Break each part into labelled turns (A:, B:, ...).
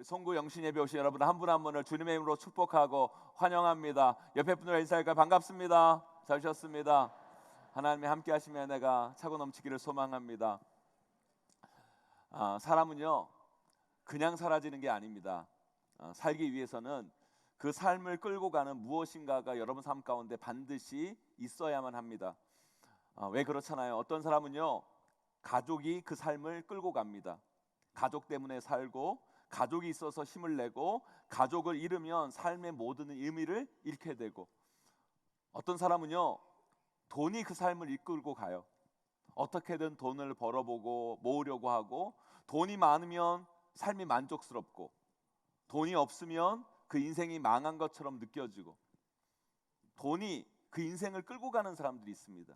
A: 송구 영신 예배 오신 여러분 한 분 한 분을 주님의 이름으로 축복하고 환영합니다. 옆에 분들과 인사할까요? 반갑습니다. 잘 오셨습니다. 하나님이 함께 하시면 내가 차고 넘치기를 소망합니다. 사람은요 그냥 사라지는 게 아닙니다. 살기 위해서는 그 삶을 끌고 가는 무엇인가가 여러분 삶 가운데 반드시 있어야만 합니다. 왜 그렇잖아요. 어떤 사람은요 가족이 그 삶을 끌고 갑니다. 가족 때문에 살고 가족이 있어서 힘을 내고 가족을 잃으면 삶의 모든 의미를 잃게 되고, 어떤 사람은요 돈이 그 삶을 이끌고 가요. 어떻게든 돈을 벌어보고 모으려고 하고, 돈이 많으면 삶이 만족스럽고 돈이 없으면 그 인생이 망한 것처럼 느껴지고, 돈이 그 인생을 끌고 가는 사람들이 있습니다.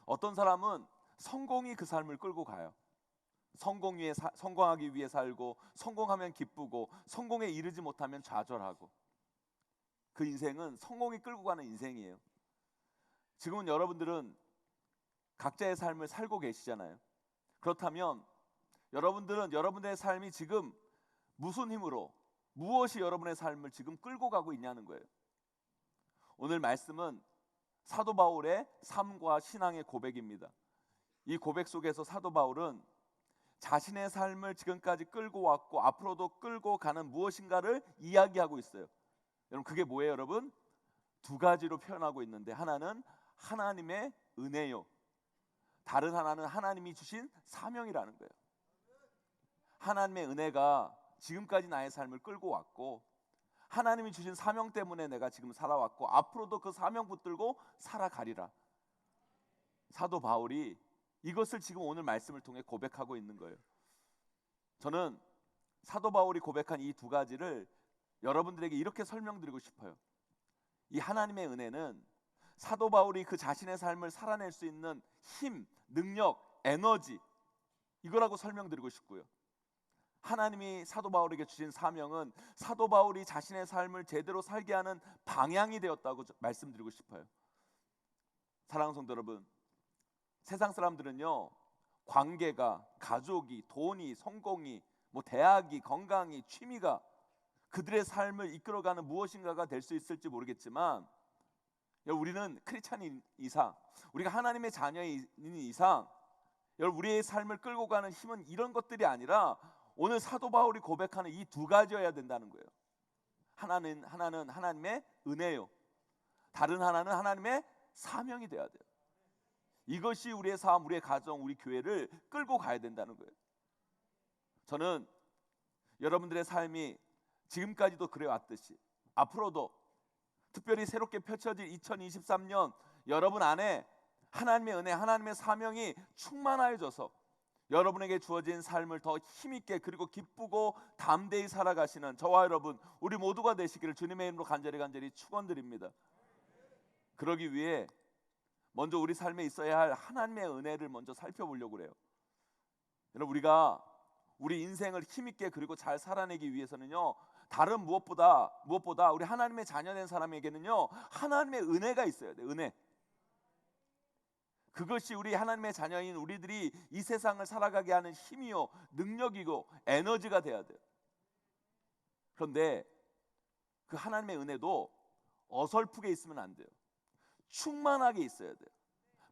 A: 어떤 사람은 성공이 그 삶을 끌고 가요. 성공하기 위해 살고, 성공하면 기쁘고, 성공에 이르지 못하면 좌절하고, 그 인생은 성공이 끌고 가는 인생이에요. 지금은 여러분들은 각자의 삶을 살고 계시잖아요. 그렇다면 여러분들은 여러분의 삶이 지금 무슨 힘으로, 무엇이 여러분의 삶을 지금 끌고 가고 있냐는 거예요. 오늘 말씀은 사도 바울의 삶과 신앙의 고백입니다. 이 고백 속에서 사도 바울은 자신의 삶을 지금까지 끌고 왔고 앞으로도 끌고 가는 무엇인가를 이야기하고 있어요. 여러분 그게 뭐예요? 여러분 두 가지로 표현하고 있는데, 하나는 하나님의 은혜요, 다른 하나는 하나님이 주신 사명이라는 거예요. 하나님의 은혜가 지금까지 나의 삶을 끌고 왔고, 하나님이 주신 사명 때문에 내가 지금 살아왔고 앞으로도 그 사명 붙들고 살아가리라. 사도 바울이 이것을 지금 오늘 말씀을 통해 고백하고 있는 거예요. 저는 사도 바울이 고백한 이 두 가지를 여러분들에게 이렇게 설명드리고 싶어요. 이 하나님의 은혜는 사도 바울이 그 자신의 삶을 살아낼 수 있는 힘, 능력, 에너지, 이거라고 설명드리고 싶고요. 하나님이 사도 바울에게 주신 사명은 사도 바울이 자신의 삶을 제대로 살게 하는 방향이 되었다고 말씀드리고 싶어요. 사랑하는 성도 여러분, 세상 사람들은요 관계가, 가족이, 돈이, 성공이, 대학이, 건강이, 취미가 그들의 삶을 이끌어가는 무엇인가가 될 수 있을지 모르겠지만, 우리는 크리스찬인 이상, 우리가 하나님의 자녀인 이상, 우리의 삶을 끌고 가는 힘은 이런 것들이 아니라 오늘 사도 바울이 고백하는 이 두 가지여야 된다는 거예요. 하나는 하나님의 은혜요, 다른 하나는 하나님의 사명이 돼야 돼요. 이것이 우리의 삶, 우리의 가정, 우리 교회를 끌고 가야 된다는 거예요. 저는 여러분들의 삶이 지금까지도 그래 왔듯이 앞으로도 특별히 새롭게 펼쳐질 2023년 여러분 안에 하나님의 은혜, 하나님의 사명이 충만하여져서 여러분에게 주어진 삶을 더 힘있게 그리고 기쁘고 담대히 살아가시는 저와 여러분, 우리 모두가 되시기를 주님의 이름으로 간절히 축원드립니다. 그러기 위해 먼저 우리 삶에 있어야 할 하나님의 은혜를 먼저 살펴보려고 그래요. 여러분 우리가 우리 인생을 힘있게 그리고 잘 살아내기 위해서는요, 다른 무엇보다 우리 하나님의 자녀된 사람에게는요 하나님의 은혜가 있어야 돼요. 은혜. 그것이 우리 하나님의 자녀인 우리들이 이 세상을 살아가게 하는 힘이요, 능력이고 에너지가 돼야 돼요. 그런데 그 하나님의 은혜도 어설프게 있으면 안 돼요. 충만하게 있어야 돼요.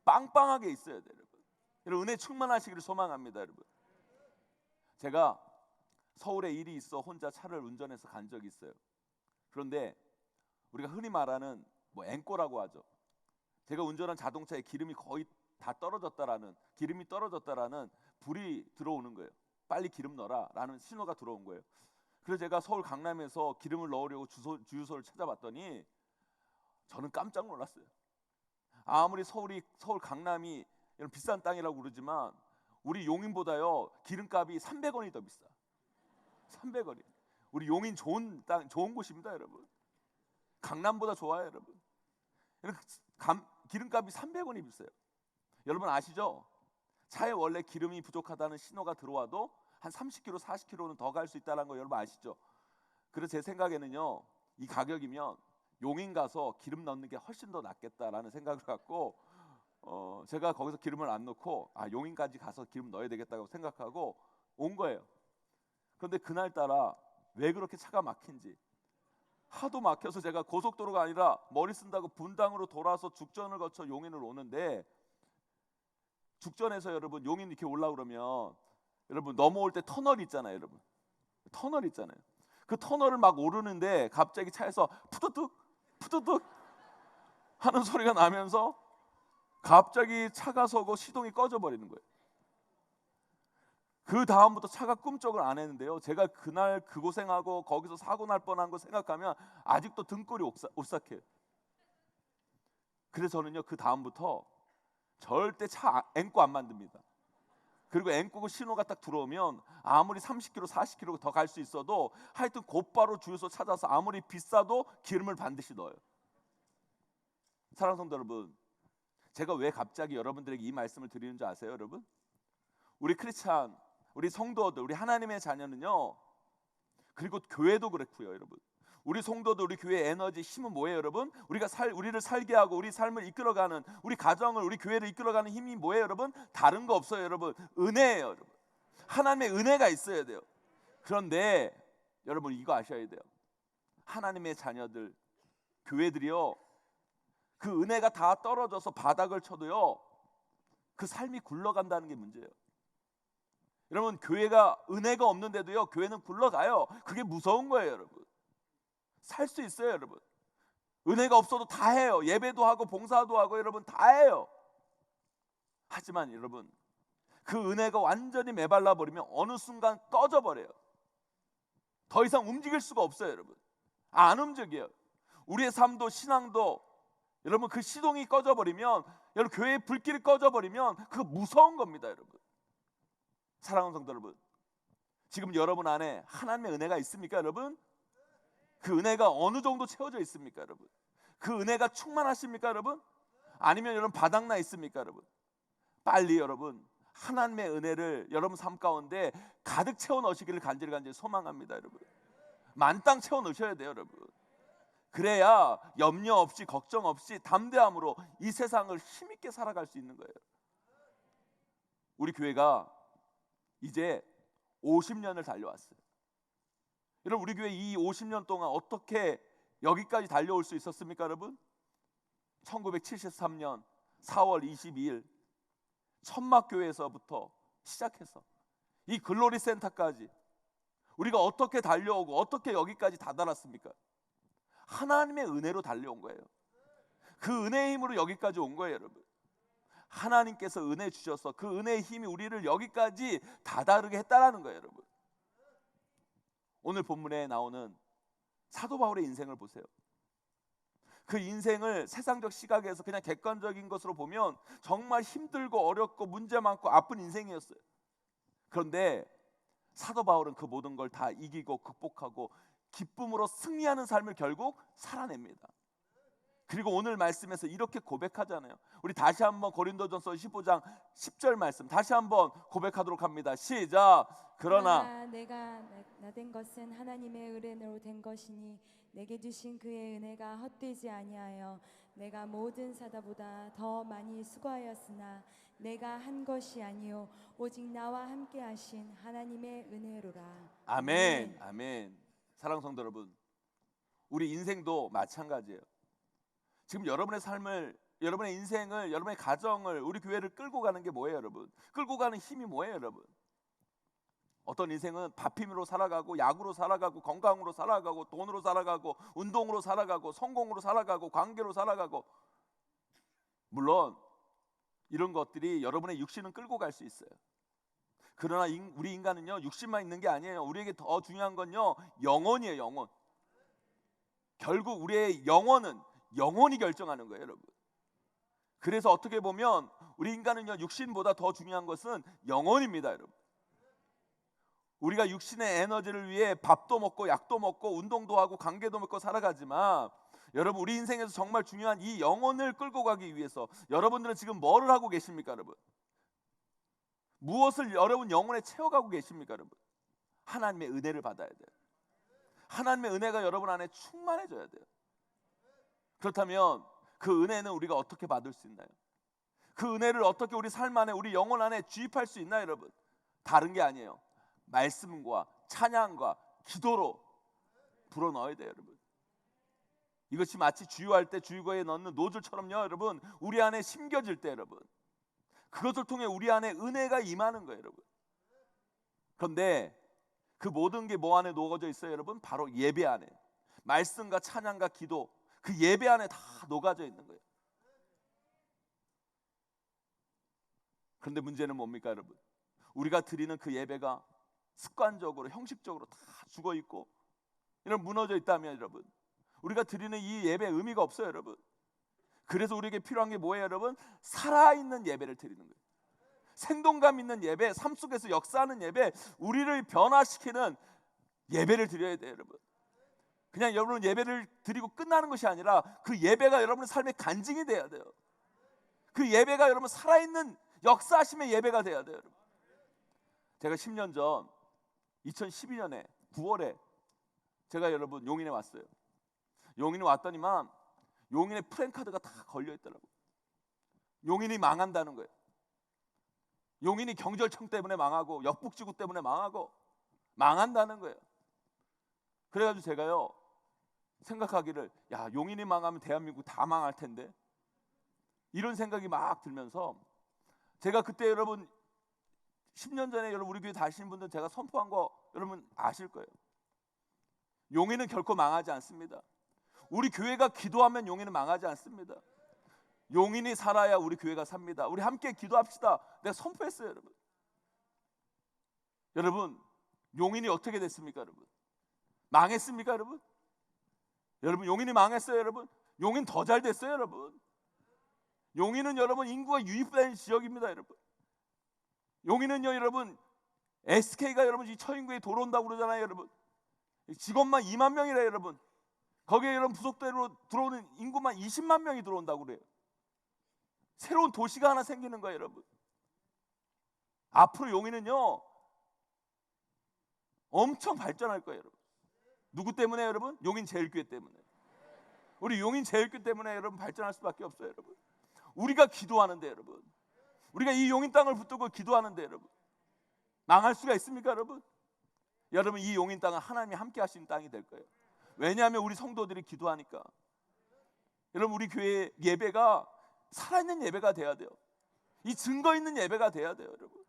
A: 빵빵하게 있어야 돼요. 여러분 은혜 충만하시기를 소망합니다. 여러분, 제가 서울에 일이 있어 혼자 차를 운전해서 간 적이 있어요. 그런데 우리가 흔히 말하는 앵꼬라고 하죠. 제가 운전한 자동차에 기름이 거의 다 떨어졌다라는, 기름이 떨어졌다라는 불이 들어오는 거예요. 빨리 기름 넣어라 라는 신호가 들어온 거예요. 그래서 제가 서울 강남에서 기름을 넣으려고 주유소를 찾아봤더니 저는 깜짝 놀랐어요. 아무리 서울 강남이 이런 비싼 땅이라고 그러지만 우리 용인보다요 기름값이 300원이 더 비싸. 300원이. 우리 용인 좋은 땅, 좋은 곳입니다, 여러분. 강남보다 좋아요, 여러분. 기름값이 300원이 비싸요. 여러분 아시죠? 차에 원래 기름이 부족하다는 신호가 들어와도 한 30km, 40km는 더 갈 수 있다는 거 여러분 아시죠? 그래서 제 생각에는요, 이 가격이면 용인 가서 기름 넣는 게 훨씬 더 낫겠다라는 생각을 갖고 제가 거기서 기름을 안 넣고 용인까지 가서 기름 넣어야 되겠다고 생각하고 온 거예요. 그런데 그날따라 왜 그렇게 차가 막힌지. 하도 막혀서 제가 고속도로가 아니라 머리 쓴다고 분당으로 돌아서 죽전을 거쳐 용인을 오는데, 죽전에서 여러분 용인 이렇게 올라오고 그러면 여러분 넘어올 때 터널 있잖아요. 여러분 터널 있잖아요. 그 터널을 막 오르는데 갑자기 차에서 푸드득 푸드득 하는 소리가 나면서 갑자기 차가 서고 시동이 꺼져 버리는 거예요. 그 다음부터 차가 꿈쩍을 안 했는데요, 제가 그날 그 고생하고 거기서 사고 날 뻔한 거 생각하면 아직도 등골이 오싹해요. 그래서 저는요, 그 다음부터 절대 차 앵꼬 안 만듭니다. 그리고 앵꼬고 신호가 딱 들어오면 아무리 30km 40km 더 갈 수 있어도 하여튼 곧바로 주유소 찾아서 아무리 비싸도 기름을 반드시 넣어요. 사랑하는 성도 여러분, 제가 왜 갑자기 여러분들에게 이 말씀을 드리는 줄 아세요? 여러분, 우리 크리스찬, 우리 성도들, 우리 하나님의 자녀는요, 그리고 교회도 그렇고요. 여러분, 우리 성도들, 우리 교회의 에너지, 힘은 뭐예요? 여러분, 우리를 살게 하고 우리 삶을 이끌어가는, 우리 가정을, 우리 교회를 이끌어가는 힘이 뭐예요? 여러분, 다른 거 없어요. 여러분, 은혜예요. 여러분, 하나님의 은혜가 있어야 돼요. 그런데 여러분, 이거 아셔야 돼요. 하나님의 자녀들, 교회들이요, 그 은혜가 다 떨어져서 바닥을 쳐도요, 그 삶이 굴러간다는 게 문제예요. 여러분, 교회가 은혜가 없는데도요, 교회는 굴러가요. 그게 무서운 거예요. 여러분, 살 수 있어요. 여러분, 은혜가 없어도 다 해요. 예배도 하고 봉사도 하고 여러분 다 해요. 하지만 여러분, 그 은혜가 완전히 메발라 버리면 어느 순간 꺼져 버려요. 더 이상 움직일 수가 없어요. 여러분, 안 움직여요. 우리의 삶도 신앙도 여러분, 그 시동이 꺼져 버리면, 여러분 교회의 불길이 꺼져 버리면 그거 무서운 겁니다. 여러분, 사랑하는 성도 여러분, 지금 여러분 안에 하나님의 은혜가 있습니까? 여러분, 그 은혜가 어느 정도 채워져 있습니까? 여러분, 그 은혜가 충만하십니까? 여러분, 아니면 여러분 바닥나 있습니까? 여러분, 빨리 여러분 하나님의 은혜를 여러분 삶 가운데 가득 채워 넣으시기를 간절히 소망합니다. 여러분, 만땅 채워 넣으셔야 돼요. 여러분, 그래야 염려 없이 걱정 없이 담대함으로 이 세상을 힘있게 살아갈 수 있는 거예요. 우리 교회가 이제 50년을 달려왔어요. 여러분, 우리 교회 이 50년 동안 어떻게 여기까지 달려올 수 있었습니까? 여러분, 1973년 4월 22일 천막교회에서부터 시작해서 이 글로리 센터까지 우리가 어떻게 달려오고 어떻게 여기까지 다다랐습니까? 하나님의 은혜로 달려온 거예요. 그 은혜의 힘으로 여기까지 온 거예요. 여러분, 하나님께서 은혜 주셔서 그 은혜의 힘이 우리를 여기까지 다다르게 했다라는 거예요. 여러분, 오늘 본문에 나오는 사도 바울의 인생을 보세요. 그 인생을 세상적 시각에서 그냥 객관적인 것으로 보면 정말 힘들고 어렵고 문제 많고 아픈 인생이었어요. 그런데 사도 바울은 그 모든 걸 다 이기고 극복하고 기쁨으로 승리하는 삶을 결국 살아냅니다. 그리고 오늘 말씀에서 이렇게 고백하잖아요. 우리 다시 한번 고린도전서 15장 10절 말씀 다시 한번 고백하도록 합니다. 시작. 그러나
B: 내가 나된 것은 하나님의 은혜로 된 것이니 내게 주신 그의 은혜가 헛되지 아니하여 내가 모든 사다보다 더 많이 수고하였으나 내가 한 것이 아니요 오직 나와 함께 하신 하나님의 은혜로라.
A: 아멘. 아멘. 사랑하는 성도 여러분, 우리 인생도 마찬가지예요. 지금 여러분의 삶을, 여러분의 인생을, 여러분의 가정을, 우리 교회를 끌고 가는 게 뭐예요? 여러분, 끌고 가는 힘이 뭐예요? 여러분, 어떤 인생은 밥 힘으로 살아가고 약으로 살아가고 건강으로 살아가고 돈으로 살아가고 운동으로 살아가고 성공으로 살아가고 관계로 살아가고, 물론 이런 것들이 여러분의 육신은 끌고 갈 수 있어요. 그러나 우리 인간은요, 육신만 있는 게 아니에요. 우리에게 더 중요한 건요, 영혼이에요. 영혼. 결국 우리의 영혼이 결정하는 거예요. 여러분, 그래서 어떻게 보면 우리 인간은요, 육신보다 더 중요한 것은 영혼입니다. 여러분, 우리가 육신의 에너지를 위해 밥도 먹고 약도 먹고 운동도 하고 관계도 먹고 살아가지만, 여러분, 우리 인생에서 정말 중요한 이 영혼을 끌고 가기 위해서 여러분들은 지금 뭐를 하고 계십니까? 여러분, 무엇을 여러분 영혼에 채워가고 계십니까? 여러분, 하나님의 은혜를 받아야 돼요. 하나님의 은혜가 여러분 안에 충만해져야 돼요. 그렇다면 그 은혜는 우리가 어떻게 받을 수 있나요? 그 은혜를 어떻게 우리 삶 안에, 우리 영혼 안에 주입할 수 있나요? 여러분, 다른 게 아니에요. 말씀과 찬양과 기도로 불어넣어야 돼요, 여러분. 이것이 마치 주유할 때 주유구에 넣는 노즐처럼요, 여러분. 우리 안에 심겨질 때, 여러분, 그것을 통해 우리 안에 은혜가 임하는 거예요, 여러분. 그런데 그 모든 게 뭐 안에 녹아져 있어요, 여러분? 바로 예배 안에. 말씀과 찬양과 기도, 그 예배 안에 다 녹아져 있는 거예요. 그런데 문제는 뭡니까, 여러분? 우리가 드리는 그 예배가 습관적으로, 형식적으로 다 죽어 있고 이런 무너져 있다면, 여러분, 우리가 드리는 이 예배에 의미가 없어요, 여러분. 그래서 우리에게 필요한 게 뭐예요, 여러분? 살아있는 예배를 드리는 거예요. 생동감 있는 예배, 삶 속에서 역사하는 예배, 우리를 변화시키는 예배를 드려야 돼요, 여러분. 그냥 여러분 예배를 드리고 끝나는 것이 아니라 그 예배가 여러분의 삶의 간증이 돼야 돼요. 그 예배가 여러분 살아있는 역사하심의 예배가 돼야 돼요, 여러분. 제가 10년 전 2012년에 9월에 제가 여러분 용인에 왔어요. 용인에 왔더니만 용인에 프랜카드가 다 걸려 있더라고요. 용인이 망한다는 거예요. 용인이 경절청 때문에 망하고 역북지구 때문에 망하고 망한다는 거예요. 그래가지고 제가요 생각하기를, 야, 용인이 망하면 대한민국 다 망할 텐데, 이런 생각이 막 들면서 제가 그때 여러분 10년 전에 여러분 우리 교회 다니시는 분들 제가 선포한 거 여러분 아실 거예요. 용인은 결코 망하지 않습니다. 우리 교회가 기도하면 용인은 망하지 않습니다. 용인이 살아야 우리 교회가 삽니다. 우리 함께 기도합시다. 내가 선포했어요, 여러분. 여러분, 용인이 어떻게 됐습니까, 여러분? 망했습니까, 여러분? 여러분, 용인이 망했어요, 여러분? 용인 더 잘 됐어요, 여러분. 용인은 여러분 인구가 유입된 지역입니다, 여러분. 용인은요, 여러분, SK가 여러분 이 처인구에 들어온다고 그러잖아요, 여러분. 직원만 2만 명이래요, 여러분. 거기에 여러분 부속대로 들어오는 인구만 20만 명이 들어온다고 그래요. 새로운 도시가 하나 생기는 거예요, 여러분. 앞으로 용인은요 엄청 발전할 거예요, 여러분. 누구 때문에, 여러분? 용인 제일교회 때문에. 우리 용인 제일교회 때문에 여러분 발전할 수밖에 없어요, 여러분. 우리가 기도하는데, 여러분, 우리가 이 용인 땅을 붙들고 기도하는데, 여러분, 망할 수가 있습니까, 여러분? 여러분, 이 용인 땅은 하나님이 함께 하시는 땅이 될 거예요. 왜냐하면 우리 성도들이 기도하니까. 여러분, 우리 교회 예배가 살아있는 예배가 돼야 돼요. 이 증거 있는 예배가 돼야 돼요, 여러분.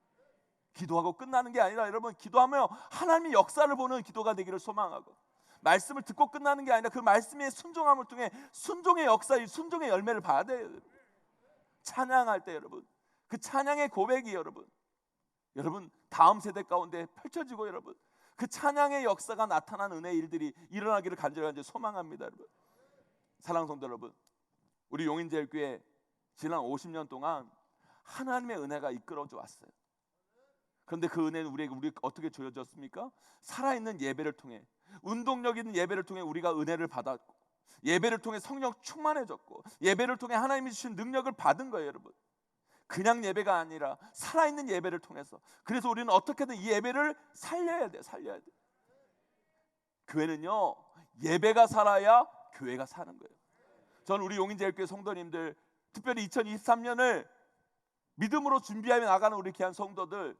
A: 기도하고 끝나는 게 아니라, 여러분, 기도하며 하나님의 역사를 보는 기도가 되기를 소망하고, 말씀을 듣고 끝나는 게 아니라 그 말씀의 순종함을 통해 순종의 역사, 이 순종의 열매를 봐야 돼요, 여러분. 찬양할 때, 여러분, 그 찬양의 고백이 여러분 다음 세대 가운데 펼쳐지고, 여러분 그 찬양의 역사가 나타난 은혜의 일들이 일어나기를 간절히 소망합니다, 여러분. 사랑하는 성도 여러분, 우리 용인제일교회 지난 50년 동안 하나님의 은혜가 이끌어져 왔어요. 그런데 그 은혜는 우리에게 어떻게 주어졌습니까? 살아있는 예배를 통해, 운동력 있는 예배를 통해 우리가 은혜를 받았고, 예배를 통해 성령 충만해졌고, 예배를 통해 하나님이 주신 능력을 받은 거예요, 여러분. 그냥 예배가 아니라 살아있는 예배를 통해서. 그래서 우리는 어떻게든 이 예배를 살려야 돼요. 교회는요 예배가 살아야 교회가 사는 거예요. 저는 우리 용인제일교회 성도님들, 특별히 2023년을 믿음으로 준비하며 나가는 우리 귀한 성도들,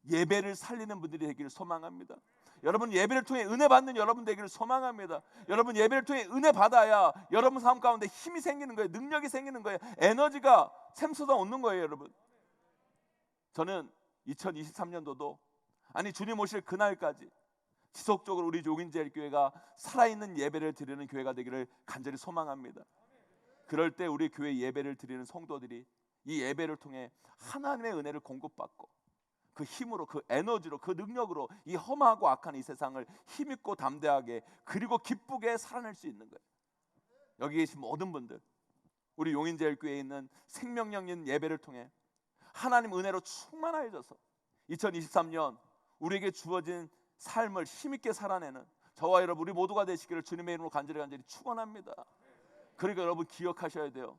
A: 예배를 살리는 분들이 되기를 소망합니다. 여러분, 예배를 통해 은혜 받는 여러분 되기를 소망합니다. 여러분, 예배를 통해 은혜 받아야 여러분 삶 가운데 힘이 생기는 거예요. 능력이 생기는 거예요. 에너지가 샘솟아 오는 거예요, 여러분. 저는 2023년도도, 아니 주님 오실 그날까지 지속적으로 우리 용인제일교회가 살아있는 예배를 드리는 교회가 되기를 간절히 소망합니다. 그럴 때 우리 교회 예배를 드리는 성도들이 이 예배를 통해 하나님의 은혜를 공급받고, 그 힘으로, 그 에너지로, 그 능력으로 이 험하고 악한 이 세상을 힘있고 담대하게 그리고 기쁘게 살아낼 수 있는 거예요. 여기 계신 모든 분들, 우리 용인제일교회에 있는 생명력 있는 예배를 통해 하나님 은혜로 충만해져서 2023년 우리에게 주어진 삶을 힘있게 살아내는 저와 여러분 우리 모두가 되시기를 주님의 이름으로 간절히 축원합니다. 그러니까 여러분 기억하셔야 돼요.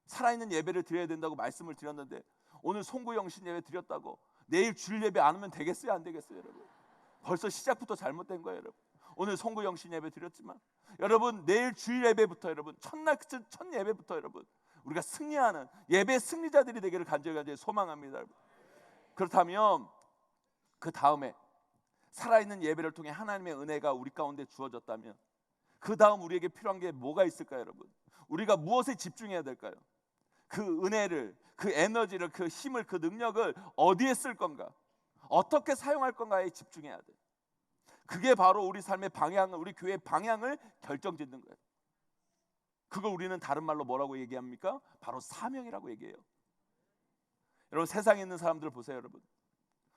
A: 살아있는 예배를 드려야 된다고 말씀을 드렸는데, 오늘 송구 영신 예배 드렸다고 내일 주일 예배 안 하면 되겠어요, 안 되겠어요, 여러분? 벌써 시작부터 잘못된 거예요, 여러분. 오늘 송구 영신 예배 드렸지만 여러분 내일 주일 예배부터, 여러분 첫날 첫 예배부터 여러분 우리가 승리하는 예배 승리자들이 되기를 간절히 소망합니다, 여러분. 그렇다면 그 다음에 살아있는 예배를 통해 하나님의 은혜가 우리 가운데 주어졌다면 그 다음 우리에게 필요한 게 뭐가 있을까요, 여러분? 우리가 무엇에 집중해야 될까요? 그 은혜를, 그 에너지를, 그 힘을, 그 능력을 어디에 쓸 건가? 어떻게 사용할 건가에 집중해야 돼. 그게 바로 우리 삶의 방향을, 우리 교회의 방향을 결정짓는 거예요. 그걸 우리는 다른 말로 뭐라고 얘기합니까? 바로 사명이라고 얘기해요. 여러분, 세상에 있는 사람들 보세요, 여러분.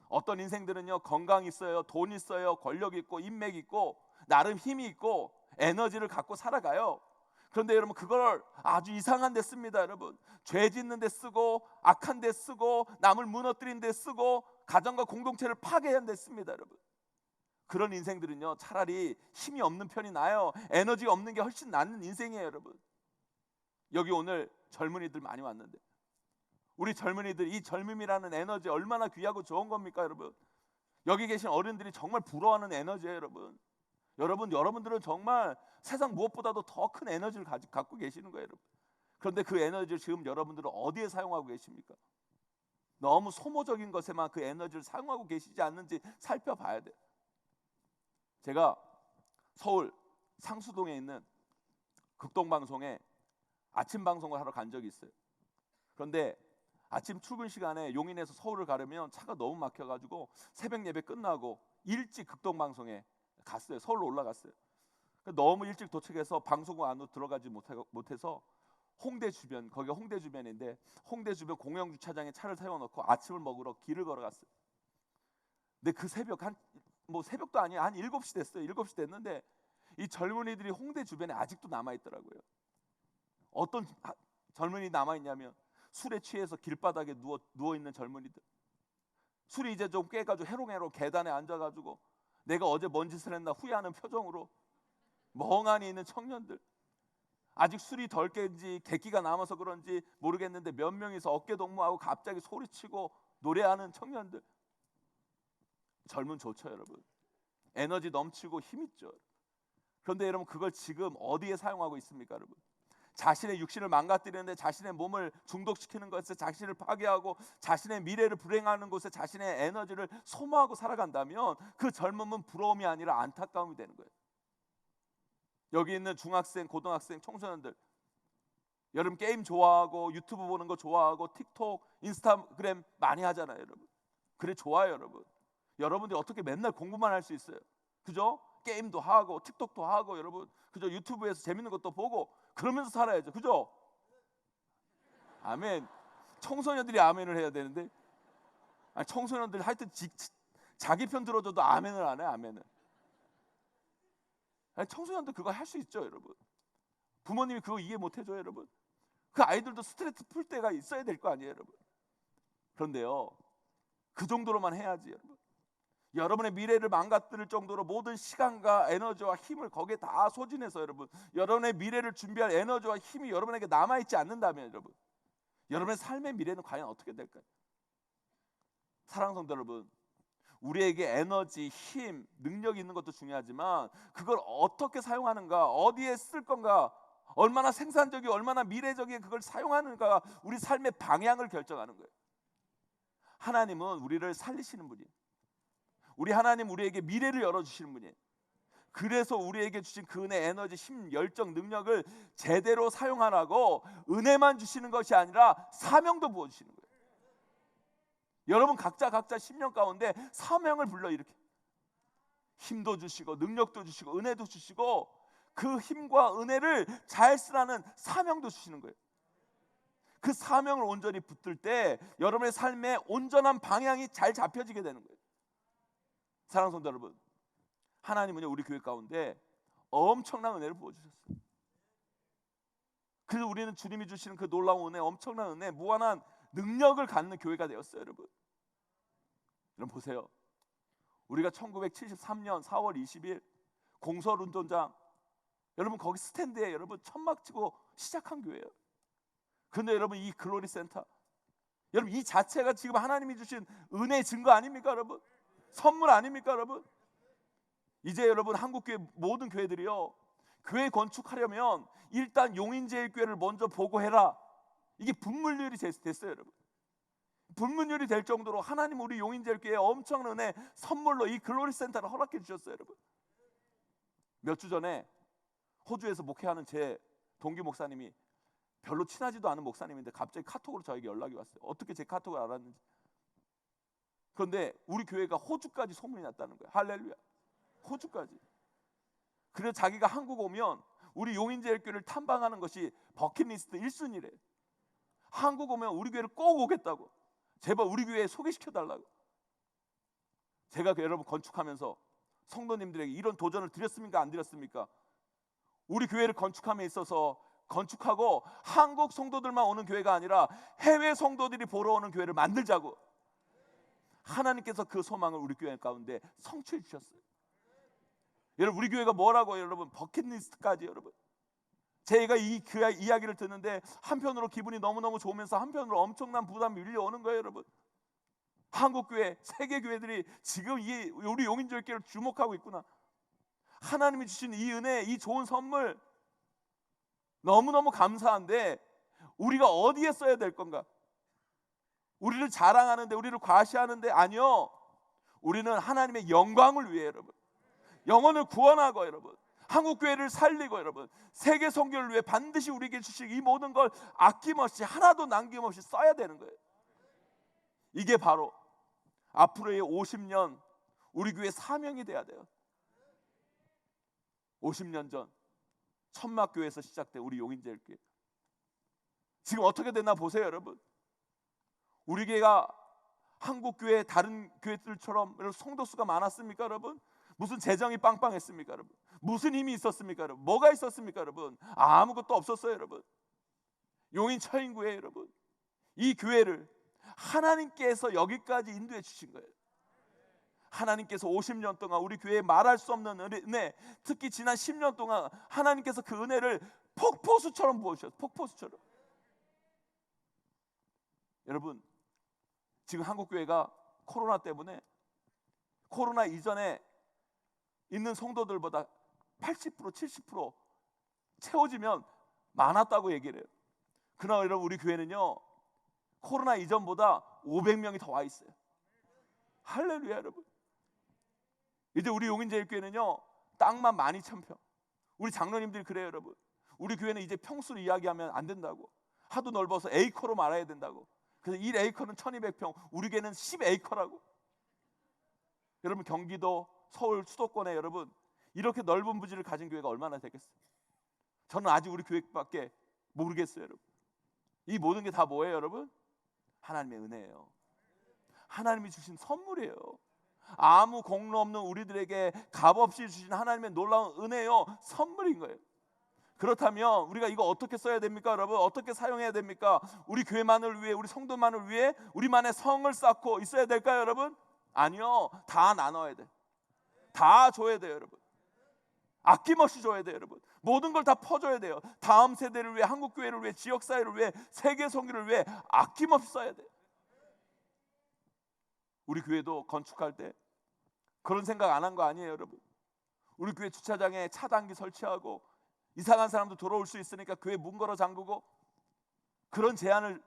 A: 어떤 인생들은요, 건강 있어요, 돈 있어요, 권력 있고, 인맥 있고, 나름 힘이 있고, 에너지를 갖고 살아가요. 그런데 여러분, 그걸 아주 이상한 데 씁니다, 여러분. 죄 짓는 데 쓰고, 악한 데 쓰고, 남을 무너뜨린 데 쓰고, 가정과 공동체를 파괴한 데 씁니다, 여러분. 그런 인생들은요, 차라리 힘이 없는 편이 나아요. 에너지가 없는 게 훨씬 낫는 인생이에요, 여러분. 여기 오늘 젊은이들 많이 왔는데, 우리 젊은이들, 이 젊음이라는 에너지 얼마나 귀하고 좋은 겁니까, 여러분? 여기 계신 어른들이 정말 부러워하는 에너지예요, 여러분. 여러분들은 정말 세상 무엇보다도 더 큰 에너지를 갖고 계시는 거예요, 여러분. 그런데 그 에너지를 지금 여러분들은 어디에 사용하고 계십니까? 너무 소모적인 것에만 그 에너지를 사용하고 계시지 않는지 살펴봐야 돼요. 제가 서울 상수동에 있는 극동방송에 아침 방송을 하러 간 적이 있어요. 그런데 아침 출근 시간에 용인에서 서울을 가려면 차가 너무 막혀가지고 새벽 예배 끝나고 일찍 극동방송에 갔어요. 서울로 올라갔어요. 너무 일찍 도착해서 방송국 안으로 들어가지 못해서 홍대 주변, 거기가 홍대 주변인데 홍대 주변 공영 주차장에 차를 세워놓고 아침을 먹으러 길을 걸어갔어요. 근데 그 새벽 새벽도 아니야, 한 7시 됐어요. 7시 됐는데 이 젊은이들이 홍대 주변에 아직도 남아있더라고요. 어떤 젊은이 남아있냐면 술에 취해서 길바닥에 누워있는 젊은이들, 술이 이제 좀 깨가지고 해롱해롱 계단에 앉아가지고 내가 어제 뭔 짓을 했나 후회하는 표정으로 멍하니 있는 청년들, 아직 술이 덜 깬지 객기가 남아서 그런지 모르겠는데 몇 명이서 어깨동무하고 갑자기 소리치고 노래하는 청년들. 젊은 좋죠, 여러분. 에너지 넘치고 힘있죠. 그런데 여러분, 그걸 지금 어디에 사용하고 있습니까, 여러분? 자신의 육신을 망가뜨리는데, 자신의 몸을 중독시키는 것에 자신을 파괴하고 자신의 미래를 불행하는 곳에 자신의 에너지를 소모하고 살아간다면 그 젊음은 부러움이 아니라 안타까움이 되는 거예요. 여기 있는 중학생, 고등학생, 청소년들, 여러분 게임 좋아하고 유튜브 보는 거 좋아하고 틱톡, 인스타그램 많이 하잖아요, 여러분. 그래, 좋아요, 여러분. 여러분들이 어떻게 맨날 공부만 할 수 있어요? 그죠? 게임도 하고 틱톡도 하고, 여러분, 그죠? 유튜브에서 재밌는 것도 보고 그러면서 살아야죠, 그죠? 아멘. 청소년들이 아멘을 해야 되는데, 아니, 청소년들 하여튼 자기 편 들어줘도 아멘을 안 해, 아멘을. 아니, 청소년들 그거 할 수 있죠, 여러분. 부모님이 그거 이해 못 해줘요, 여러분. 그 아이들도 스트레스 풀 때가 있어야 될 거 아니에요, 여러분. 그런데요, 그 정도로만 해야지, 여러분. 여러분의 미래를 망가뜨릴 정도로 모든 시간과 에너지와 힘을 거기에 다 소진해서, 여러분, 여러분의 미래를 준비할 에너지와 힘이 여러분에게 남아있지 않는다면, 여러분, 여러분의 삶의 미래는 과연 어떻게 될까요? 사랑하는 성도 여러분, 우리에게 에너지, 힘, 능력이 있는 것도 중요하지만 그걸 어떻게 사용하는가, 어디에 쓸 건가, 얼마나 생산적이고 얼마나 미래적인 그걸 사용하는가, 우리 삶의 방향을 결정하는 거예요. 하나님은 우리를 살리시는 분이에요. 우리 하나님, 우리에게 미래를 열어주시는 분이에요. 그래서 우리에게 주신 그 은혜, 에너지, 힘, 열정, 능력을 제대로 사용하라고 은혜만 주시는 것이 아니라 사명도 부어주시는 거예요. 여러분 각자 10년 가운데 사명을 불러일으켜 힘도 주시고 능력도 주시고 은혜도 주시고 그 힘과 은혜를 잘 쓰라는 사명도 주시는 거예요. 그 사명을 온전히 붙들 때 여러분의 삶의 온전한 방향이 잘 잡혀지게 되는 거예요. 사랑하는 성도 여러분, 하나님은요, 우리 교회 가운데 엄청난 은혜를 부어주셨어요. 그래서 우리는 주님이 주시는 그 놀라운 은혜, 엄청난 은혜, 무한한 능력을 갖는 교회가 되었어요, 여러분. 여러분 보세요. 우리가 1973년 4월 20일 공설운동장, 여러분 거기 스탠드에 여러분 천막 치고 시작한 교회예요. 그런데 여러분 이 글로리 센터, 여러분 이 자체가 지금 하나님이 주신 은혜의 증거 아닙니까, 여러분? 선물 아닙니까, 여러분? 이제 여러분 한국교회 모든 교회들이요, 교회 건축하려면 일단 용인제일교회를 먼저 보고해라, 이게 분물률이 됐어요, 여러분. 불문율이 될 정도로 하나님 우리 용인제일교회에 엄청난 은혜 선물로 이 글로리 센터를 허락해 주셨어요. 여러분, 몇 주 전에 호주에서 목회하는 제 동기 목사님이 별로 친하지도 않은 목사님인데 갑자기 카톡으로 저에게 연락이 왔어요. 어떻게 제 카톡을 알았는지. 그런데 우리 교회가 호주까지 소문이 났다는 거예요. 할렐루야. 호주까지. 그래서 자기가 한국 오면 우리 용인제일교회를 탐방하는 것이 버킷리스트 1순위래. 한국 오면 우리 교회를 꼭 오겠다고. 제발 우리 교회에 소개시켜달라고. 제가 여러분 건축하면서 성도님들에게 이런 도전을 드렸습니까? 안 드렸습니까? 우리 교회를 건축함에 있어서 건축하고 한국 성도들만 오는 교회가 아니라 해외 성도들이 보러 오는 교회를 만들자고. 하나님께서 그 소망을 우리 교회 가운데 성취해 주셨어요. 여러분, 우리 교회가 뭐라고 여러분? 버킷리스트까지. 여러분, 제가 이 교회 이야기를 듣는데 한편으로 기분이 너무너무 좋으면서 한편으로 엄청난 부담이 밀려오는 거예요. 여러분, 한국 교회, 세계 교회들이 지금 이 우리 용인절교를 주목하고 있구나. 하나님이 주신 이 은혜, 이 좋은 선물 너무너무 감사한데 우리가 어디에 써야 될 건가? 우리를 자랑하는데, 우리를 과시하는데 아니요. 우리는 하나님의 영광을 위해 여러분, 영혼을 구원하고 여러분, 한국 교회를 살리고 여러분, 세계 선교를 위해 반드시 우리에게 주신 이 모든 걸 아낌없이 하나도 남김없이 써야 되는 거예요. 이게 바로 앞으로의 50년 우리 교회 사명이 돼야 돼요. 50년 전 천막교회에서 시작된 우리 용인제일교회 지금 어떻게 됐나 보세요. 여러분, 우리 교회가 한국 교회 다른 교회들처럼 성도 수가 많았습니까? 여러분, 무슨 재정이 빵빵했습니까? 여러분, 무슨 힘이 있었습니까? 여러분, 뭐가 있었습니까? 여러분, 아무것도 없었어요. 여러분, 용인 처인구에 여러분, 이 교회를 하나님께서 여기까지 인도해 주신 거예요. 하나님께서 50년 동안 우리 교회에 말할 수 없는 은혜, 특히 지난 10년 동안 하나님께서 그 은혜를 폭포수처럼 부어주셨어요. 폭포수처럼. 여러분, 지금 한국교회가 코로나 때문에 코로나 이전에 있는 성도들보다 80% 70% 채워지면 많았다고 얘기를 해요. 그러나 여러분, 우리 교회는요 코로나 이전보다 500명이 더 와 있어요. 할렐루야. 여러분, 이제 우리 용인제일교회는요 땅만 12,000평. 우리 장로님들이 그래요. 여러분, 우리 교회는 이제 평수로 이야기하면 안 된다고. 하도 넓어서 에이커로 말해야 된다고. 그래서 1에이커는 1200평, 우리 교회는 10에이커라고. 여러분, 경기도, 서울, 수도권에 여러분 이렇게 넓은 부지를 가진 교회가 얼마나 되겠어요? 저는 아직 우리 교회밖에 모르겠어요. 여러분, 이 모든 게 다 뭐예요? 여러분, 하나님의 은혜예요. 하나님이 주신 선물이에요. 아무 공로 없는 우리들에게 값없이 주신 하나님의 놀라운 은혜요, 선물인 거예요. 그렇다면 우리가 이거 어떻게 써야 됩니까? 여러분, 어떻게 사용해야 됩니까? 우리 교회만을 위해, 우리 성도만을 위해 우리만의 성을 쌓고 있어야 될까요? 여러분, 아니요. 다 나눠야 돼. 다 줘야 돼요. 여러분, 아낌없이 줘야 돼요. 여러분, 모든 걸 다 퍼줘야 돼요. 다음 세대를 위해, 한국 교회를 위해, 지역 사회를 위해, 세계 선교를 위해 아낌없이 써야 돼요. 우리 교회도 건축할 때 그런 생각 안 한 거 아니에요. 여러분, 우리 교회 주차장에 차단기 설치하고 이상한 사람도 들어올 수 있으니까 교회 문 걸어 잠그고, 그런 제안을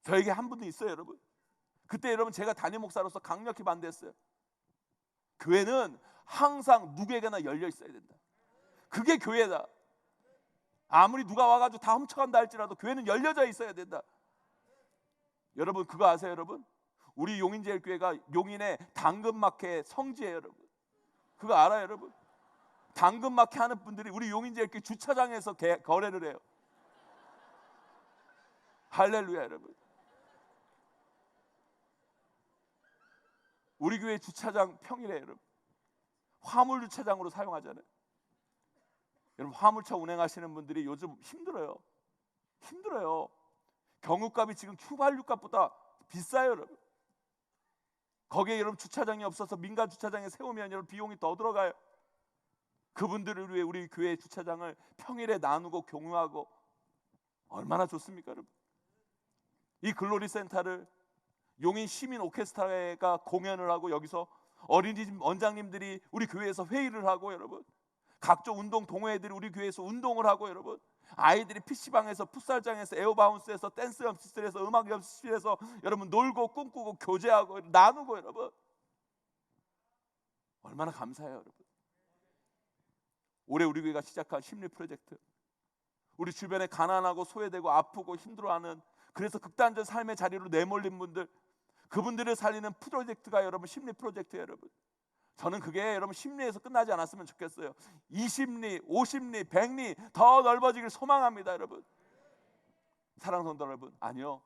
A: 저에게 한 분도 있어요. 여러분, 그때 여러분 제가 담임 목사로서 강력히 반대했어요. 교회는 항상 누구에게나 열려 있어야 된다. 그게 교회다. 아무리 누가 와가지고 다 훔쳐간다 할지라도 교회는 열려져 있어야 된다. 여러분, 그거 아세요? 여러분, 우리 용인제일교회가 용인의 당근마켓 성지예요. 여러분, 그거 알아요? 여러분, 당근마켓 하는 분들이 우리 용인제일교회 주차장에서 거래를 해요. 할렐루야. 여러분, 우리 교회 주차장 평일에 여러분 화물 주차장으로 사용하잖아요. 여러분, 화물차 운행하시는 분들이 요즘 힘들어요. 경유값이 지금 휘발유값보다 비싸요. 여러분, 거기에 여러분 주차장이 없어서 민간 주차장에 세우면 여러분 비용이 더 들어가요. 그분들을 위해 우리 교회 주차장을 평일에 나누고 공유하고 얼마나 좋습니까? 여러분, 이 글로리 센터를 용인 시민 오케스트라가 공연을 하고, 여기서 어린이집 원장님들이 우리 교회에서 회의를 하고, 여러분 각종 운동 동호회들이 우리 교회에서 운동을 하고, 여러분 아이들이 PC방에서, 풋살장에서, 에어바운스에서, 댄스 연습실에서, 음악 연습실에서 여러분 놀고 꿈꾸고 교제하고 나누고 여러분 얼마나 감사해요 여러분. 올해 우리 교회가 시작한 심리 프로젝트, 우리 주변에 가난하고 소외되고 아프고 힘들어하는, 그래서 극단적 삶의 자리로 내몰린 분들, 그분들을 살리는 프로젝트가 여러분 심리 프로젝트예요 여러분. 저는 그게 여러분 심리에서 끝나지 않았으면 좋겠어요. 20리, 50리, 100리 더 넓어지길 소망합니다 여러분. 사랑하는 성도 여러분, 아니요,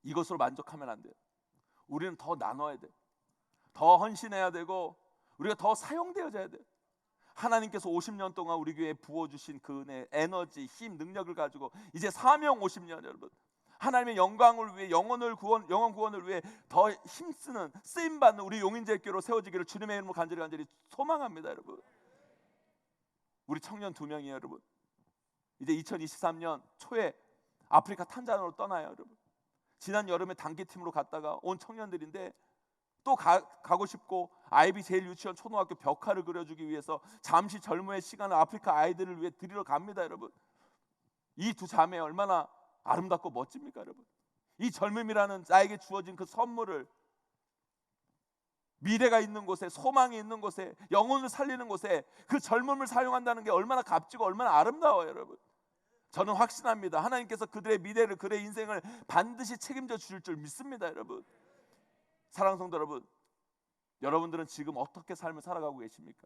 A: 이것으로 만족하면 안 돼요. 우리는 더 나눠야 돼요. 더 헌신해야 되고 우리가 더 사용되어져야 돼요. 하나님께서 50년 동안 우리 교회에 부어주신 그 은혜, 에너지, 힘, 능력을 가지고 이제 사명 50년 여러분, 하나님의 영광을 위해, 영원 구원을 위해 더 힘쓰는, 쓰임받는 우리 용인제일교회로 세워지기를 주님의 이름으로 간절히 소망합니다 여러분. 우리 청년 2명이에요 여러분. 이제 2023년 초에 아프리카 탄자니아로 떠나요 여러분. 지난 여름에 단기팀으로 갔다가 온 청년들인데 또 가고 싶고, 아이비 제일유치원 초등학교 벽화를 그려주기 위해서 잠시 젊음의 시간을 아프리카 아이들을 위해 드리러 갑니다 여러분. 이 두 자매 얼마나 아름답고 멋집니까 여러분. 이 젊음이라는 나에게 주어진 그 선물을 미래가 있는 곳에, 소망이 있는 곳에, 영혼을 살리는 곳에 그 젊음을 사용한다는 게 얼마나 값지고 얼마나 아름다워요 여러분. 저는 확신합니다. 하나님께서 그들의 미래를, 그들의 인생을 반드시 책임져 주실 줄 믿습니다 여러분. 사랑하는 성도 여러분, 여러분들은 지금 어떻게 삶을 살아가고 계십니까?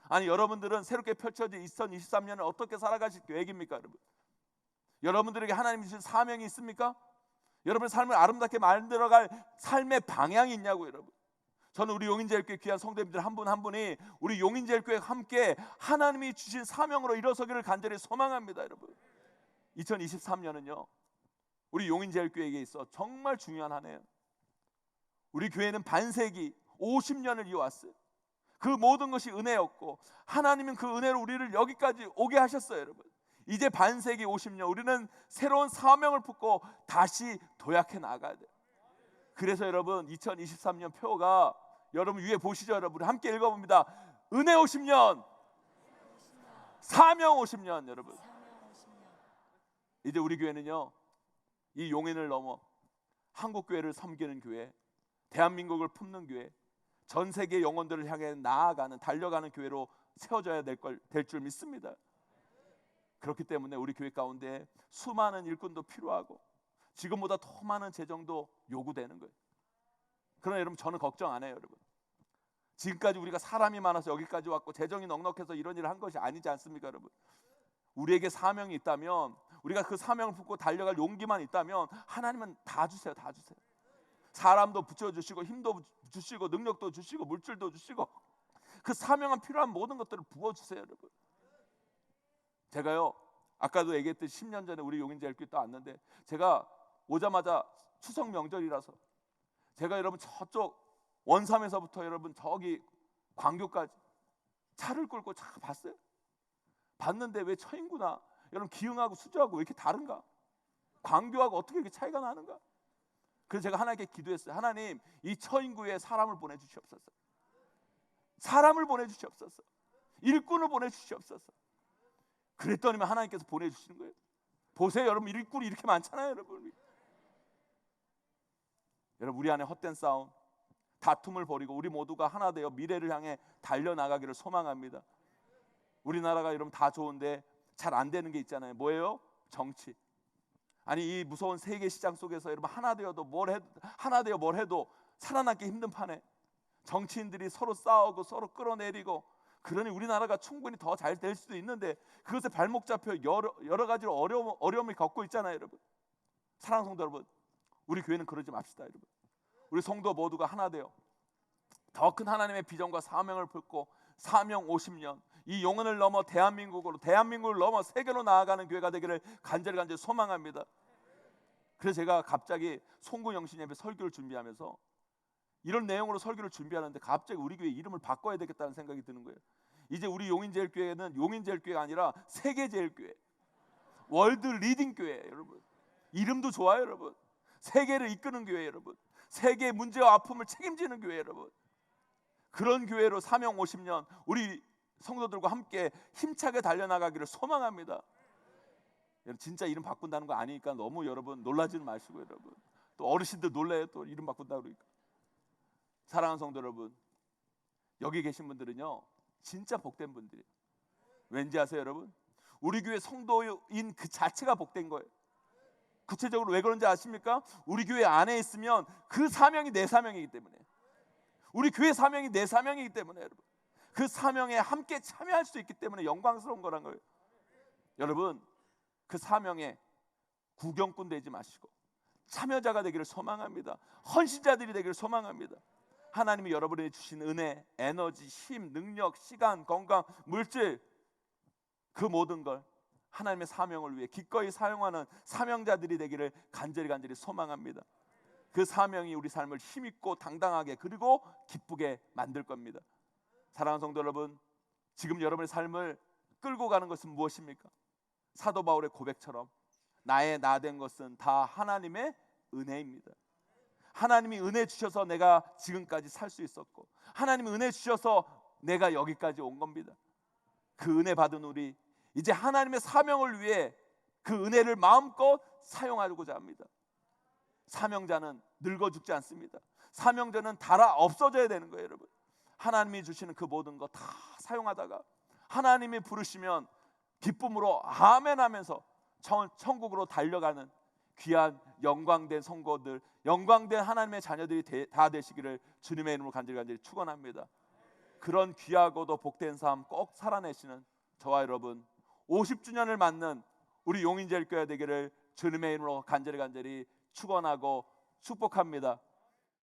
A: 아니 여러분들은 새롭게 펼쳐진 2023년을 어떻게 살아가실 계획입니까 여러분? 여러분들에게 하나님이 주신 사명이 있습니까? 여러분의 삶을 아름답게 만들어갈 삶의 방향이 있냐고 여러분. 저는 우리 용인제일교회 귀한 성도님들 한 분 한 분이 우리 용인제일교회 함께 하나님이 주신 사명으로 일어서기를 간절히 소망합니다 여러분. 2023년은요 우리 용인제일교회에게 있어 정말 중요한 한 해예요. 우리 교회는 반세기 50년을 이어왔어요. 그 모든 것이 은혜였고 하나님은 그 은혜로 우리를 여기까지 오게 하셨어요 여러분. 이제 반세기 50년 우리는 새로운 사명을 품고 다시 도약해 나가야 돼요. 그래서 여러분 2023년 표가 여러분 위에 보시죠 여러분. 함께 읽어봅니다. 은혜 50년, 사명 50년 여러분. 이제 우리 교회는요 이 용인을 넘어 한국교회를 섬기는 교회, 대한민국을 품는 교회, 전 세계 영혼들을 향해 나아가는, 달려가는 교회로 세워져야 될 줄 믿습니다. 그렇기 때문에 우리 교회 가운데 수많은 일꾼도 필요하고 지금보다 더 많은 재정도 요구되는 거예요. 그러나 여러분 저는 걱정 안 해요 여러분. 지금까지 우리가 사람이 많아서 여기까지 왔고 재정이 넉넉해서 이런 일을 한 것이 아니지 않습니까 여러분? 우리에게 사명이 있다면, 우리가 그 사명을 품고 달려갈 용기만 있다면 하나님은 다 주세요. 다 주세요. 사람도 붙여주시고 힘도 주시고 능력도 주시고 물질도 주시고 그 사명은 필요한 모든 것들을 부어주세요 여러분. 제가요 아까도 얘기했듯이 10년 전에 우리 용인제일교회 또 왔는데 제가 오자마자 추석 명절이라서 제가 여러분 저쪽 원삼에서부터 여러분 저기 광교까지 차를 끌고 차 봤어요. 봤는데 왜 처인구나 여러분, 기흥하고 수주하고 왜 이렇게 다른가? 광교하고 어떻게 이렇게 차이가 나는가? 그래서 제가 하나님께 기도했어요. 하나님, 이 처인구에 사람을 보내주시옵소서. 사람을 보내주시옵소서. 일꾼을 보내주시옵소서. 그랬더니 하나님께서 보내주시는 거예요. 보세요 여러분, 일꾼이 이렇게 많잖아요 여러분. 여러분 우리 안에 헛된 싸움, 다툼을 버리고 우리 모두가 하나 되어 미래를 향해 달려나가기를 소망합니다. 우리나라가 여러분 다 좋은데 잘 안 되는 게 있잖아요. 뭐예요? 정치. 아니 이 무서운 세계 시장 속에서 여러분 하나 되어도 뭘 해도 살아남기 힘든 판에 정치인들이 서로 싸우고 서로 끌어내리고, 그러니 우리나라가 충분히 더 잘 될 수도 있는데 그것에 발목 잡혀 여러 가지로 어려움을 겪고 있잖아요 여러분. 사랑하는 성도 여러분, 우리 교회는 그러지 맙시다 여러분. 우리 성도 모두가 하나 되어 더 큰 하나님의 비전과 사명을 품고 사명 50년 이 영혼을 넘어 대한민국을 넘어 세계로 나아가는 교회가 되기를 간절히 소망합니다. 그래서 제가 갑자기 송구영신 예배 설교를 준비하면서 이런 내용으로 설교를 준비하는데 갑자기 우리 교회 이름을 바꿔야 되겠다는 생각이 드는 거예요. 이제 우리 용인제일교회는 용인제일교회가 아니라 세계제일교회, 월드 리딩 교회. 여러분 이름도 좋아요 여러분. 세계를 이끄는 교회 여러분. 세계의 문제와 아픔을 책임지는 교회 여러분. 그런 교회로 사명 50년 우리 성도들과 함께 힘차게 달려나가기를 소망합니다. 여러분, 진짜 이름 바꾼다는 거 아니니까 너무 여러분 놀라지는 마시고, 여러분 또 어르신들 놀래요. 또 이름 바꾼다 그러니까. 사랑하는 성도 여러분, 여기 계신 분들은요 진짜 복된 분들이에요. 왠지 아세요 여러분? 우리 교회 성도인 그 자체가 복된 거예요. 구체적으로 왜 그런지 아십니까? 우리 교회 안에 있으면 그 사명이 내 사명이기 때문에, 우리 교회 사명이 내 사명이기 때문에, 여러분 그 사명에 함께 참여할 수 있기 때문에 영광스러운 거란 거예요. 여러분 그 사명에 구경꾼 되지 마시고 참여자가 되기를 소망합니다. 헌신자들이 되기를 소망합니다. 하나님이 여러분에게 주신 은혜, 에너지, 힘, 능력, 시간, 건강, 물질, 그 모든 걸 하나님의 사명을 위해 기꺼이 사용하는 사명자들이 되기를 간절히 소망합니다. 그 사명이 우리 삶을 힘있고 당당하게 그리고 기쁘게 만들 겁니다. 사랑하는 성도 여러분, 지금 여러분의 삶을 끌고 가는 것은 무엇입니까? 사도 바울의 고백처럼 나의 나 된 것은 다 하나님의 은혜입니다. 하나님이 은혜 주셔서 내가 지금까지 살 수 있었고, 하나님이 은혜 주셔서 내가 여기까지 온 겁니다. 그 은혜 받은 우리 이제 하나님의 사명을 위해 그 은혜를 마음껏 사용하고자 합니다. 사명자는 늙어 죽지 않습니다. 사명자는 달아 없어져야 되는 거예요. 여러분, 하나님이 주시는 그 모든 거 다 사용하다가 하나님이 부르시면 기쁨으로 아멘 하면서 천국으로 달려가는 귀한 영광된 성도들, 영광된 하나님의 자녀들이 다 되시기를 주님의 이름으로 간절히 축원합니다. 그런 귀하고도 복된 삶 꼭 살아내시는 저와 여러분 50주년을 맞는 우리 용인제일교회 되기를 주님의 이름으로 간절히 축원하고 축복합니다.